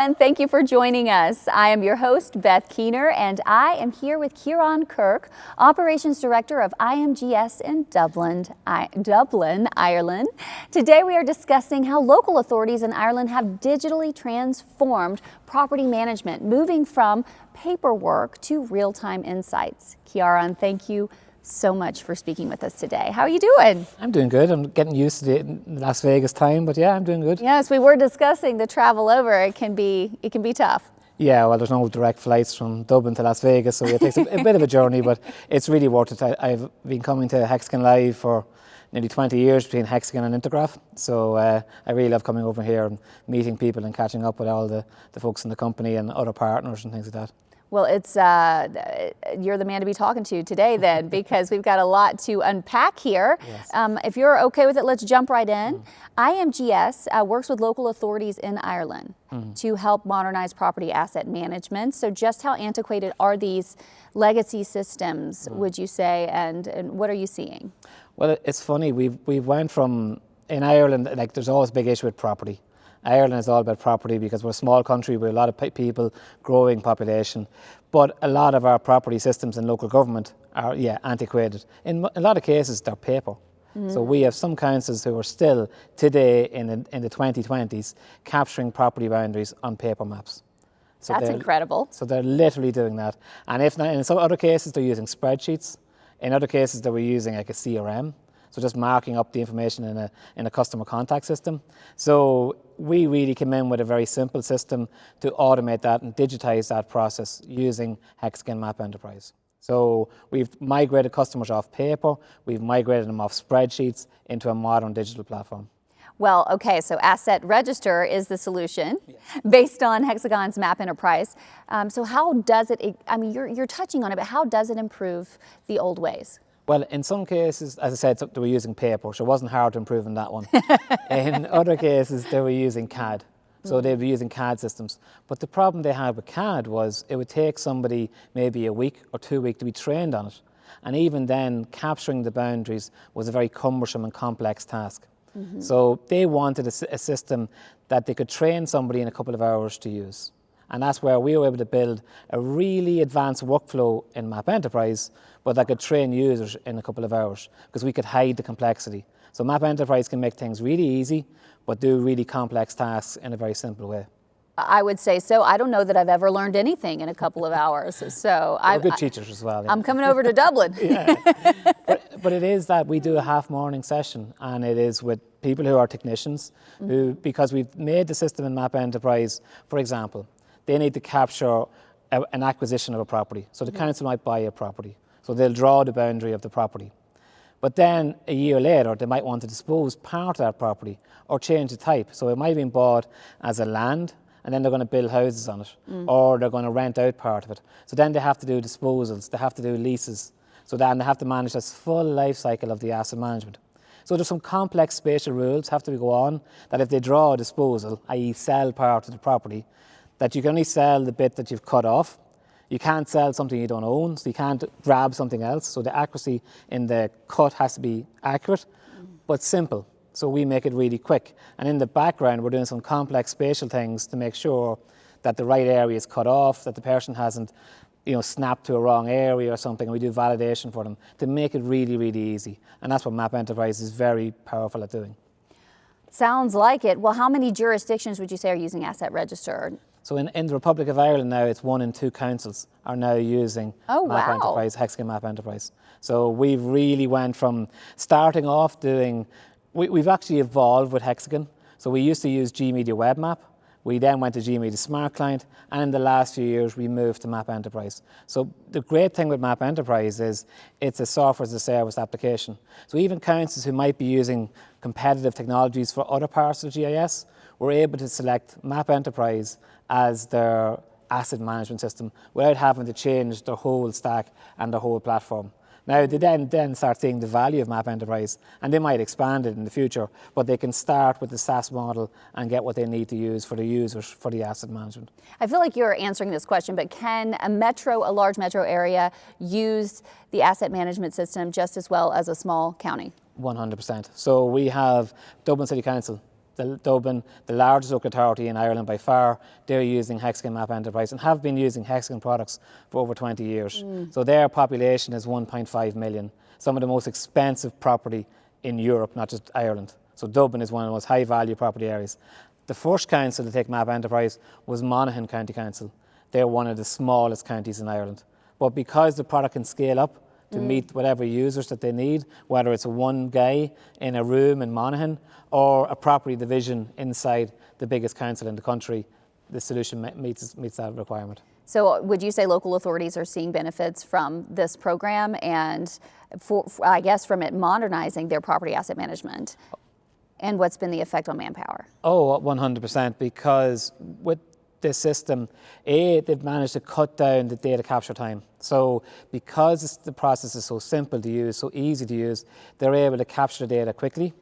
and thank you for joining us. I am your host, Beth Keener, and I am here with Ciaran Kirk, Operations Director of IMGS in Dublin, Ireland. Today we are discussing how local authorities in Ireland have digitally transformed property management, moving from paperwork to real-time insights. Ciaran, thank you so much for speaking with us today. How are you doing? I'm doing good. I'm getting used to the Las Vegas time, but yeah, I'm doing good. Yes, we were discussing the travel over. It can be tough. Yeah, well, there's no direct flights from Dublin to Las Vegas, so it takes a bit of a journey, but it's really worth it. I've been coming to Hexagon Live for nearly 20 years between Hexagon and Intergraph, so I really love coming over here and meeting people and catching up with all the folks in the company and other partners and things like that. Well, it's you're the man to be talking to today then, because we've got a lot to unpack here. Yes. If you're okay with it, let's jump right in. IMGS works with local authorities in Ireland to help modernize property asset management. So just how antiquated are these legacy systems, would you say, and what are you seeing? Well, it's funny, we've went from, in Ireland, like there's always a big issue with property. Ireland is all about property because we're a small country with a lot of people, growing population, but a lot of our property systems in local government are, antiquated. In a lot of cases, they're paper. So we have some councils who are still today in the 2020s capturing property boundaries on paper maps. So that's incredible. So they're literally doing that. And if not, in some other cases, they're using spreadsheets. In other cases, they were using like a CRM. So just marking up the information in a customer contact system. So we really came in with a very simple system to automate that and digitize that process using Hexagon M.App Enterprise. So we've migrated customers off paper, we've migrated them off spreadsheets into a modern digital platform. Well, okay, so Asset Register is the solution based on Hexagon's M.App Enterprise. So how does it, I mean, you're touching on it, but how does it improve the old ways? Well, in some cases, as I said, they were using paper, so it wasn't hard to improve on that one. In other cases, they were using CAD. So they'd be using CAD systems. But the problem they had with CAD was it would take somebody maybe a week or 2 weeks to be trained on it. And even then, capturing the boundaries was a very cumbersome and complex task. So they wanted a system that they could train somebody in a couple of hours to use. And that's where we were able to build a really advanced workflow in M.App Enterprise, but that could train users in a couple of hours because we could hide the complexity. So M.App Enterprise can make things really easy, but do really complex tasks in a very simple way. I would say so. I don't know that I've ever learned anything in a couple of hours. So we're good teachers as well. Yeah. I'm coming over to Dublin. But it is that we do a half morning session, and it is with people who are technicians who, because we've made the system in M.App Enterprise, for example, they need to capture an acquisition of a property. So the council might buy a property. So they'll draw the boundary of the property. But then a year later, they might want to dispose part of that property or change the type. So it might have been bought as a land, and then they're going to build houses on it, or they're going to rent out part of it. So then they have to do disposals, they have to do leases. So then they have to manage this full life cycle of the asset management. So there's some complex spatial rules have to go on that if they draw a disposal, i.e. sell part of the property, that you can only sell the bit that you've cut off. You can't sell something you don't own, so you can't grab something else. So the accuracy in the cut has to be accurate, but simple. So we make it really quick. And in the background, we're doing some complex spatial things to make sure that the right area is cut off, that the person hasn't, snapped to a wrong area or something. And we do validation for them to make it really, really easy. And that's what M.App Enterprise is very powerful at doing. Sounds like it. Well, how many jurisdictions would you say are using Asset Register? So in the Republic of Ireland now, it's 1 in 2 councils are now using M.App Enterprise, Hexagon M.App Enterprise. So we've really went from starting off doing, we've actually evolved with Hexagon. So we used to use G-Media Web Map. We then went to G-Media Smart Client, and in the last few years, we moved to M.App Enterprise. So the great thing with M.App Enterprise is it's a software as a service application. So even councils who might be using competitive technologies for other parts of the GIS, we're able to select M.App Enterprise as their asset management system without having to change their whole stack and their whole platform. Now, they then start seeing the value of M.App Enterprise, and they might expand it in the future, but they can start with the SaaS model and get what they need to use for the users for the asset management. I feel like you're answering this question, but can a large metro area use the asset management system just as well as a small county? 100%. So we have Dublin City Council Dublin, the largest local authority in Ireland by far, they're using Hexagon M.App Enterprise and have been using Hexagon products for over 20 years. So their population is 1.5 million, some of the most expensive property in Europe, not just Ireland. So Dublin is one of the most high value property areas. The first council to take M.App Enterprise was Monaghan County Council. They're one of the smallest counties in Ireland. But because the product can scale up to meet whatever users that they need, whether it's a one guy in a room in Monaghan or a property division inside the biggest council in the country, the solution meets that requirement. So would you say local authorities are seeing benefits from this program and I guess from it modernizing their property asset management? And what's been the effect on manpower? Oh, 100%, because with this system, they've managed to cut down the data capture time. So because the process is so simple to use, so easy to use, they're able to capture the data quickly.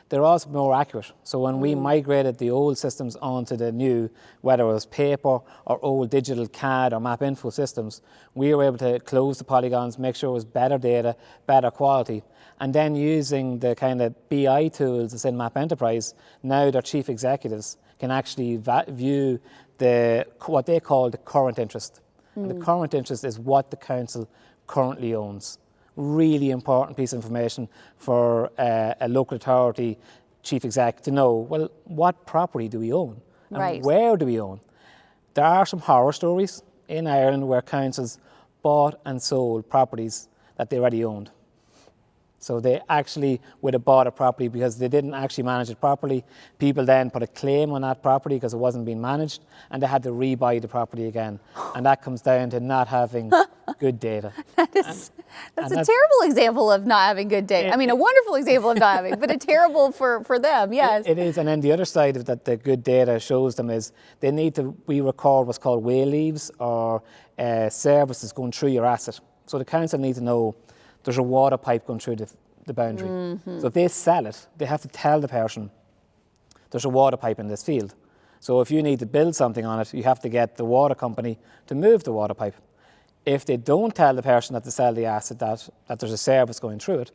They're also more accurate. So when we migrated the old systems onto the new, whether it was paper or old digital CAD or map info systems, we were able to close the polygons, make sure it was better data, better quality. And then using the kind of BI tools that's in M.App Enterprise, now their chief executives can actually view what they call the current interest. And the current interest is what the council currently owns. Really important piece of information for a local authority chief exec to know, well, what property do we own? And where do we own? There are some horror stories in Ireland where councils bought and sold properties that they already owned. So they actually would have bought a property because they didn't actually manage it properly. People then put a claim on that property because it wasn't being managed, and they had to rebuy the property again. And that comes down to not having good data. That's a terrible example of not having good data. I mean, a wonderful example of not having, but a terrible for them, yes. It is, and then the other side of that, the good data shows them is they need to record what's called whale leaves or services going through your asset. So the council need to know there's a water pipe going through the boundary. So if they sell it, they have to tell the person there's a water pipe in this field. So if you need to build something on it, you have to get the water company to move the water pipe. If they don't tell the person that they sell the asset that there's a service going through it,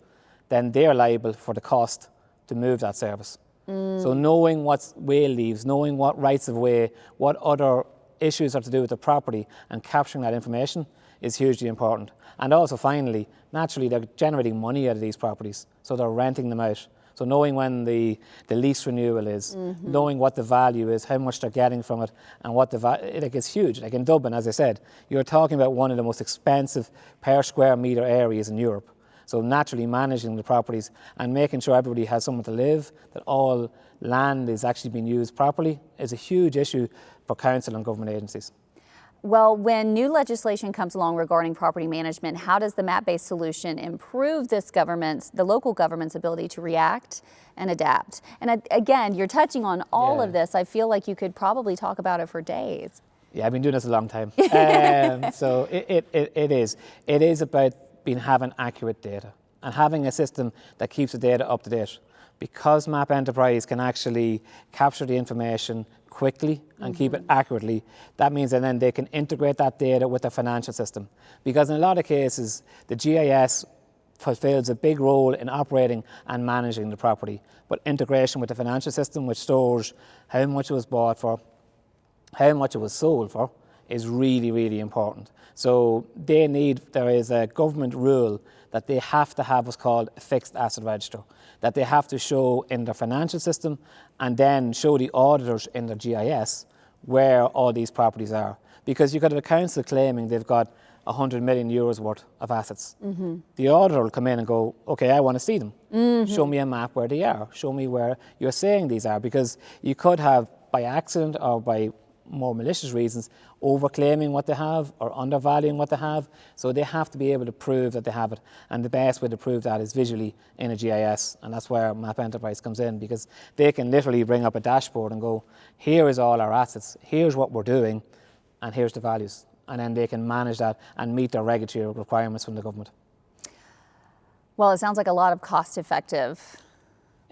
then they're liable for the cost to move that service. So knowing what whale leaves, knowing what rights of way, what other issues are to do with the property and capturing that information is hugely important. And also finally, naturally they're generating money out of these properties, so they're renting them out. So knowing when the lease renewal is, knowing what the value is, how much they're getting from it, and what the value, like it's huge. Like in Dublin, as I said, you're talking about one of the most expensive per square metre areas in Europe. So naturally managing the properties and making sure everybody has somewhere to live, that all land is actually being used properly, is a huge issue for council and government agencies. Well, when new legislation comes along regarding property management, how does the map-based solution improve the local government's ability to react and adapt? And again, you're touching on all of this. I feel like you could probably talk about it for days. Yeah, I've been doing this a long time. So it is about having accurate data and having a system that keeps the data up to date. Because M.App Enterprise can actually capture the information quickly and keep it accurately, that means that then they can integrate that data with the financial system. Because in a lot of cases, the GIS fulfills a big role in operating and managing the property. But integration with the financial system, which stores how much it was bought for, how much it was sold for, is really, really important. So there is a government rule that they have to have what's called a fixed asset register, that they have to show in their financial system and then show the auditors in their GIS where all these properties are. Because you've got a council claiming they've got 100 million euros worth of assets. The auditor will come in and go, okay, I want to see them. Show me a map where they are. Show me where you're saying these are. Because you could have, by accident or by more malicious reasons, overclaiming what they have or undervaluing what they have. So they have to be able to prove that they have it. And the best way to prove that is visually in a GIS. And that's where M.App Enterprise comes in, because they can literally bring up a dashboard and go, here is all our assets, here's what we're doing, and here's the values. And then they can manage that and meet their regulatory requirements from the government. Well, it sounds like a lot of cost-effective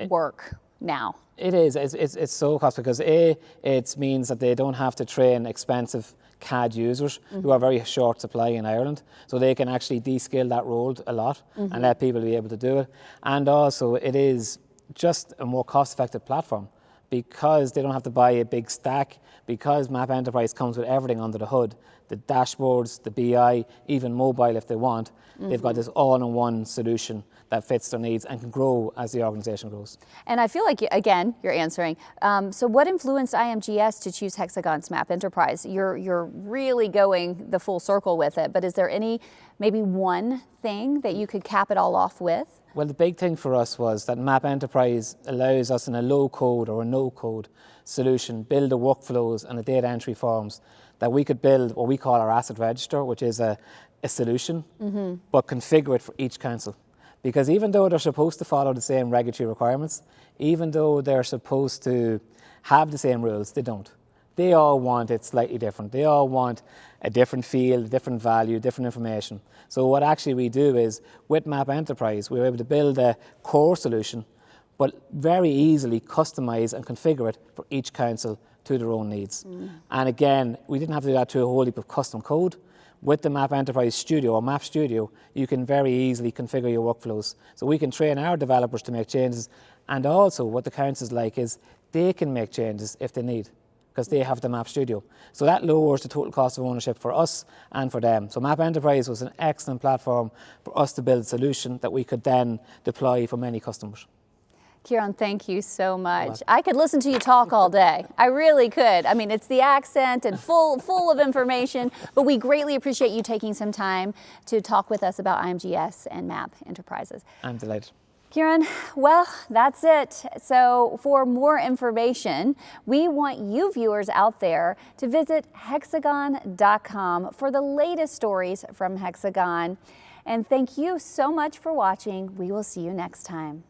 work now. It is. It's so cost because it means that they don't have to train expensive CAD users who are very short supply in Ireland, so they can actually de-skill that role a lot and let people be able to do it. And also, it is just a more cost-effective platform because they don't have to buy a big stack, because M.App Enterprise comes with everything under the hood, the dashboards, the BI, even mobile if they want, they've got this all-in-one solution that fits their needs and can grow as the organization grows. And I feel like, again, you're answering. So what influenced IMGS to choose Hexagon's M.App Enterprise? You're really going the full circle with it, but is there maybe one thing that you could cap it all off with? Well, the big thing for us was that M.App Enterprise allows us in a low-code or a no-code solution build the workflows and the data entry forms that we could build what we call our asset register, which is a solution, but configure it for each council. Because even though they're supposed to follow the same regulatory requirements, even though they're supposed to have the same rules, they don't. They all want it slightly different. They all want a different field, different value, different information. So what actually we do is, with M.App Enterprise, we were able to build a core solution, but very easily customize and configure it for each council to their own needs. And again, we didn't have to do that through a whole heap of custom code. With the M.App Enterprise Studio or M.App Studio, you can very easily configure your workflows. So we can train our developers to make changes. And also what the councils like is they can make changes if they need, because they have the M.App Studio. So that lowers the total cost of ownership for us and for them. So M.App Enterprise was an excellent platform for us to build a solution that we could then deploy for many customers. Ciaran, thank you so much. I could listen to you talk all day. I really could. I mean, it's the accent and full of information, but we greatly appreciate you taking some time to talk with us about IMGS and M.App Enterprises. I'm delighted. Ciaran, well, that's it. So for more information, we want you viewers out there to visit hexagon.com for the latest stories from Hexagon. And thank you so much for watching. We will see you next time.